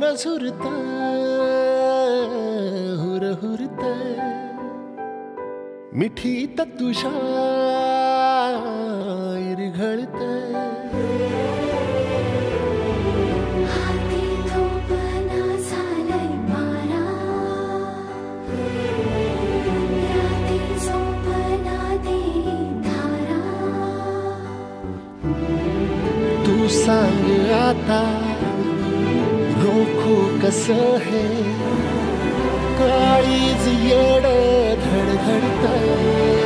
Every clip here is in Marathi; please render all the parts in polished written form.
मन झुरत हुरहुरत मिठीत तुझ्या इरघळत तू सांग आता रोखू कसं है काळीज येड धडधडतंय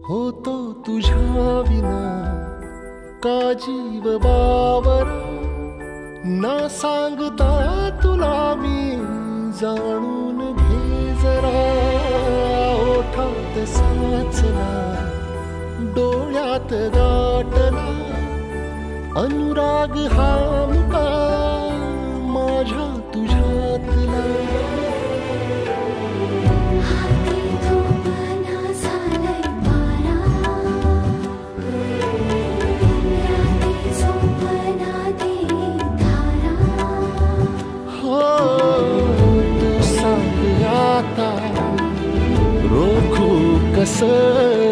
होतो तुझ्या विना का जीव बावरा ना सांगता तुला मी जाणून घे जरा ओठात साचला डोळ्यात दाटला अनुराग हा मुका माझ्या तुझ्यातला रोखू कसं